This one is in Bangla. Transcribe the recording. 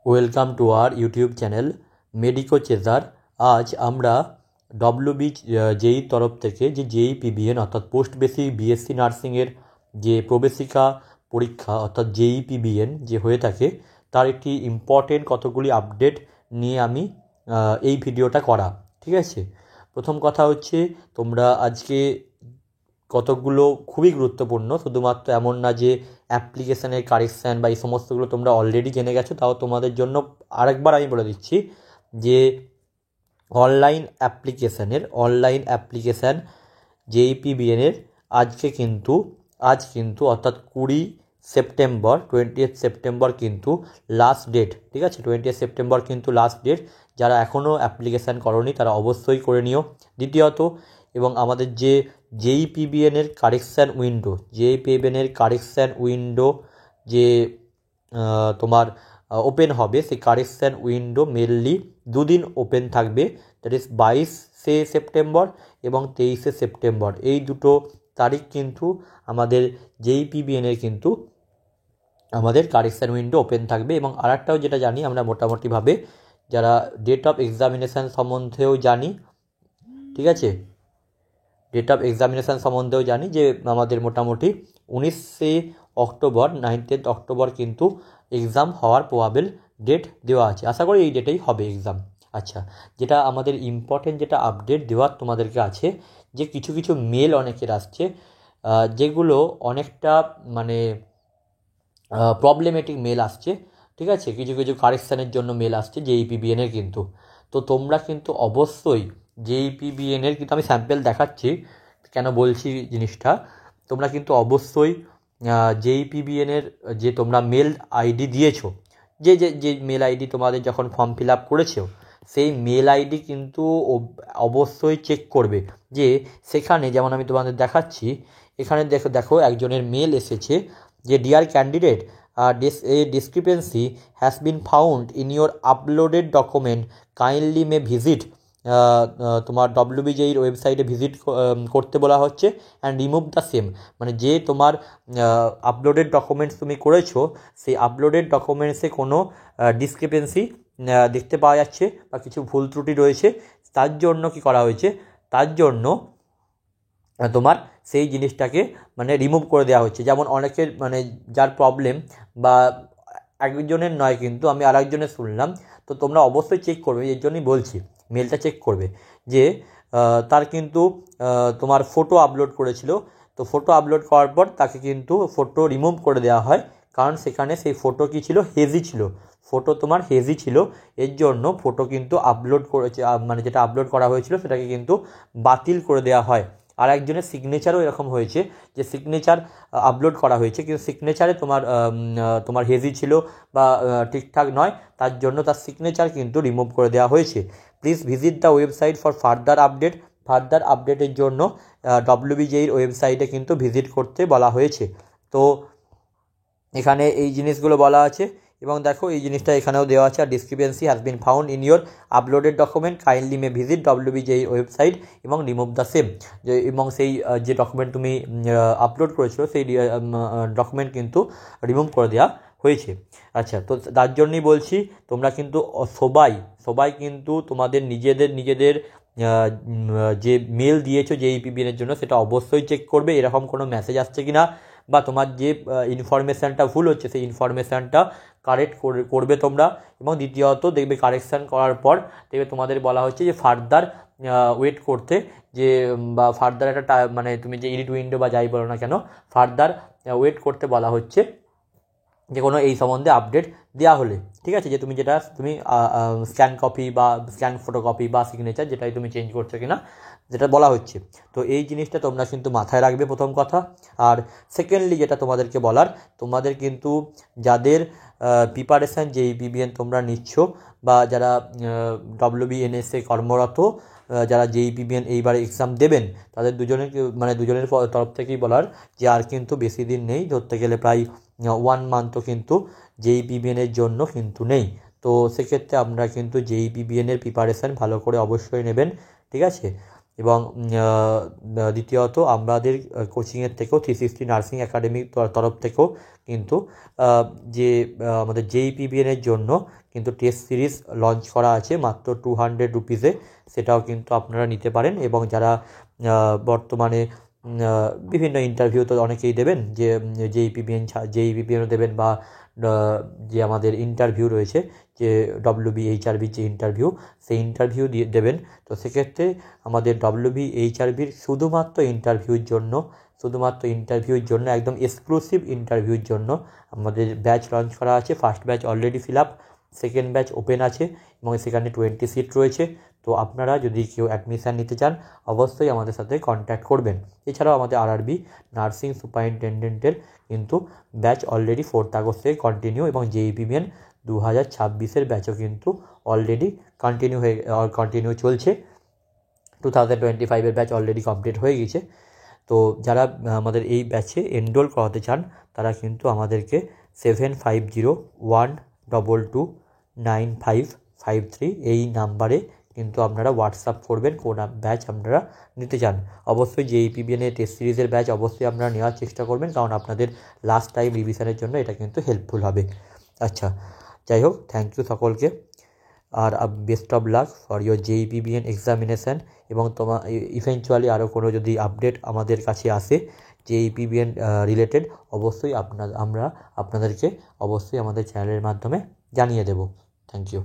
Welcome to our YouTube channel medico chaser. আজ আমরা ডব্লিউবি জেই তরফ থেকে যে জেই পিবিএন অর্থাৎ পোস্ট বেসিক বিএসসি নার্সিংয়ের যে প্রবেশিকা পরীক্ষা অর্থাৎ জেই পিবিএন যে হয়ে থাকে তার একটি ইম্পর্টেন্ট কতগুলি আপডেট নিয়ে আমি এই ভিডিওটা করা। ঠিক আছে, প্রথম কথা হচ্ছে তোমরা আজকে কতকগুলো খুবই গুরুত্বপূর্ণ, শুধুমাত্র এমন না যে অ্যাপ্লিকেশানের কারেকশান বা এই সমস্তগুলো তোমরা অলরেডি জেনে গেছো, তাও তোমাদের জন্য আরেকবার আমি বলে দিচ্ছি যে অনলাইন অ্যাপ্লিকেশান জেইপিবিএনের আজ কিন্তু অর্থাৎ 20 সেপ্টেম্বর কিন্তু লাস্ট ডেট। ঠিক আছে, 20 সেপ্টেম্বর কিন্তু লাস্ট ডেট। যারা এখনও অ্যাপ্লিকেশান করোনি তারা অবশ্যই করে নিও। দ্বিতীয়ত, এবং আমাদের যে জেইপিবিএনের কারেকশান উইন্ডো যে তোমার ওপেন হবে, সেই কারেকশান উইন্ডো মেনলি দুদিন ওপেন থাকবে, দ্যাট ইজ 22শে সেপ্টেম্বর এবং 23শে সেপ্টেম্বর। এই দুটো তারিখ কিন্তু আমাদের জেইপিবিএনের কিন্তু আমাদের কারেকশান উইন্ডো ওপেন থাকবে। এবং আরেকটাও যেটা জানি আমরা মোটামুটিভাবে যারা ডেট অফ এক্সামিনেশান সম্বন্ধেও জানি, ঠিক আছে, ডেট অফ এক্সামিনেশান সম্বন্ধেও জানি যে আমাদের মোটামুটি 19শে অক্টোবর 19th অক্টোবর কিন্তু এক্সাম হওয়ার প্রবাবেল ডেট দেওয়া আছে। আশা করি এই ডেটেই হবে এক্সাম। আচ্ছা, যেটা আমাদের ইম্পর্টেন্ট যেটা আপডেট দেওয়ার তোমাদেরকে আছে, যে কিছু কিছু মেল অনেকের আসছে যেগুলো অনেকটা মানে প্রবলেমেটিক মেল আসছে। ঠিক আছে, কিছু কিছু কারেকশানের জন্য মেল আসছে জেইপিবিএনের কিন্তু। তো তোমরা কিন্তু অবশ্যই জেইপিবিএনের কিন্তু আমি স্যাম্পেল দেখাচ্ছি কেন বলছি জিনিসটা, তোমরা কিন্তু অবশ্যই জেইপিবিএনের যে তোমরা মেল আইডি দিয়েছো, যে যে যে মেল আইডি তোমাদের যখন ফর্ম ফিল আপ করেছো, সেই মেল আইডি কিন্তু অবশ্যই চেক করবে যে সেখানে, যেমন আমি তোমাদের দেখাচ্ছি এখানে দেখো একজনের মেল এসেছে যে dear candidate, a discrepancy has been found in your uploaded document, kindly may visit তোমার ডব্লিউবিজেইর ওয়েবসাইটে ভিজিট করতে বলা হচ্ছে অ্যান্ড রিমুভ দ্য সেম। মানে যে তোমার আপলোডেড ডকুমেন্টস তুমি করেছো, সেই আপলোডেড ডকুমেন্টসে কোনো ডিসক্রিপেন্সি দেখতে পাওয়া যাচ্ছে বা কিছু ভুল ত্রুটি রয়েছে, তার জন্য কি করা হয়েছে, তার জন্য তোমার সেই জিনিসটাকে মানে রিমুভ করে দেওয়া হচ্ছে। যেমন অনেকের মানে যার প্রবলেম, বা একজনের নয় কিন্তু আমি আরেকজনের শুনলাম, তো তোমরা অবশ্যই চেক করবে, এর জন্যই বলছি মেলটা চেক করবে যে তার কিন্তু তোমার ফটো আপলোড করেছিল, তো ফটো আপলোড করার পর তাকে কিন্তু ফটো রিমুভ করে দেওয়া হয়, কারণ সেখানে সেই ফটো কী ছিল, হেজি ছিল, ফটো তোমার হেজি ছিল, এর জন্য ফটো কিন্তু আপলোড করেছে, মানে যেটা আপলোড করা হয়েছিল সেটাকে কিন্তু বাতিল করে দেওয়া হয়। আর একজনের সিগনেচারও এরকম হয়েছে যে সিগনেচার আপলোড করা হয়েছে কিন্তু সিগনেচারে তোমার হেজি ছিল বা ঠিকঠাক নয়, তার জন্য তার সিগনেচার কিন্তু রিমুভ করে দেওয়া হয়েছে। Please visit the website for further আপডেটের জন্য ডব্লিউবিজেইর ওয়েবসাইটে কিন্তু ভিজিট করতে বলা হয়েছে। তো এখানে এই জিনিসগুলো বলা আছে, এবং দেখো এই জিনিসটা এখানেও দেওয়া আছে, আর discrepancy has been found in your uploaded document, kindly may visit WBJEE website এবং রিমুভ দ্য সেম। এবং সেই যে ডকুমেন্ট তুমি আপলোড করেছো সেই ডকুমেন্ট কিন্তু রিমুভ করে দেওয়া হয়েছে। আচ্ছা, তো তার জন্যই বলছি তোমরা কিন্তু সবাই কিন্তু তোমাদের নিজেদের যে মেল দিয়েছো জেইপিবিএনের জন্য সেটা অবশ্যই চেক করবে এরকম কোনো মেসেজ আসছে কি না, বা তোমার যে ইনফরমেশানটা ভুল হচ্ছে সেই ইনফরমেশানটা কারেক্ট করবে তোমরা। এবং দ্বিতীয়ত দেখবে কারেকশান করার পর দেখবে তোমাদের বলা হচ্ছে যে ফার্দার ওয়েট করতে, যে বা ফার্দার একটা মানে তুমি যে এডিট উইন্ডো বা যাই বলো না কেন, ফার্দার ওয়েট করতে বলা হচ্ছে যে কোনো এই সম্বন্ধে আপডেট দেওয়া হলে। ঠিক আছে, যে তুমি স্ক্যান কপি বা স্ক্যান ফটোকপি বা সিগনেচার যেটাই তুমি চেঞ্জ করছো কিনা যেটা বলা হচ্ছে। তো এই জিনিসটা তোমরা কিন্তু মাথায় রাখবে প্রথম কথা। আর সেকেন্ডলি যেটা তোমাদেরকে বলার, তোমাদের কিন্তু যাদের প্রিপারেশান জেইপিবিএন তোমরা নিচ্ছ বা যারা ডব্লিউবিএনএসএ কর্মরত, যারা জেইপিবিএন এইবার এক্সাম দেবেন, তাদের দুজনের তরফ থেকেই বলার যে আর কিন্তু বেশি দিন নেই, ধরতে গেলে প্রায় 1 মান্থও কিন্তু জেইপিবিএনের জন্য কিন্তু নেই। তো সেক্ষেত্রে আপনারা কিন্তু জেইপিবিএনের প্রিপারেশান ভালো করে অবশ্যই নেবেন। ঠিক আছে, এবং দ্বিতীয়ত আমাদের কোচিংয়ের থেকেও 360 নার্সিং একাডেমির তরফ থেকেও কিন্তু যে আমাদের JEPBN-এর জন্য কিন্তু টেস্ট সিরিজ লঞ্চ করা আছে মাত্র 200 রুপিসে, সেটাও কিন্তু আপনারা নিতে পারেন। এবং যারা বর্তমানে বিভিন্ন ইন্টারভিউ তো অনেকেই দেবেন, যে JEPBNও দেবেন, বা যে আমাদের ইন্টারভিউ রয়েছে, যে WBHRBর যে ইন্টারভিউ, সেই ইন্টারভিউ দেবেন। তো সেক্ষেত্রে আমাদের WBHRBর শুধুমাত্র ইন্টারভিউর জন্য একদম এক্সক্লুসিভ ইন্টারভিউর জন্য আমাদের ব্যাচ লঞ্চ করা আছে। First batch already fill up, second batch open আছে এবং সেখানে 20 সিট রয়েছে। তো আপনারা যদি কেউ অ্যাডমিশান নিতে চান অবশ্যই আমাদের সাথে কন্ট্যাক্ট করবেন। এছাড়াও আমাদের RRB নার্সিং সুপারিনটেন্ডেন্টের কিন্তু ব্যাচ অলরেডি 4 আগস্ট থেকে কন্টিনিউ, এবং JEPBN 2026-এর ব্যাচও কিন্তু অলরেডি কন্টিনিউ চলছে। 2025-এর ব্যাচ অলরেডি কমপ্লিট হয়ে গেছে। তো যারা আমাদের এই ব্যাচে এনরোল করাতে চান তারা কিন্তু আমাদেরকে 7501229553 এই নাম্বারে কিন্তু আপনারা হোয়াটসঅ্যাপ করবেন কোন ব্যাচ আপনারা নিতে চান। অবশ্যই JEPBN-এর টেস্ট সিরিজের ব্যাচ অবশ্যই আপনারা নেওয়ার চেষ্টা করবেন, কারণ আপনাদের লাস্ট টাইম রিভিশনের জন্য এটা কিন্তু হেল্পফুল হবে। আচ্ছা, যাই হোক, থ্যাংক ইউ সকলকে, আর best of luck for your JEPBN examination. এবং ইভেনচুয়ালি আরও কোনো যদি আপডেট আমাদের কাছে আসে JEPBN রিলেটেড, অবশ্যই আমরা আপনাদেরকে অবশ্যই আমাদের চ্যানেলের মাধ্যমে জানিয়ে দেব। Thank you.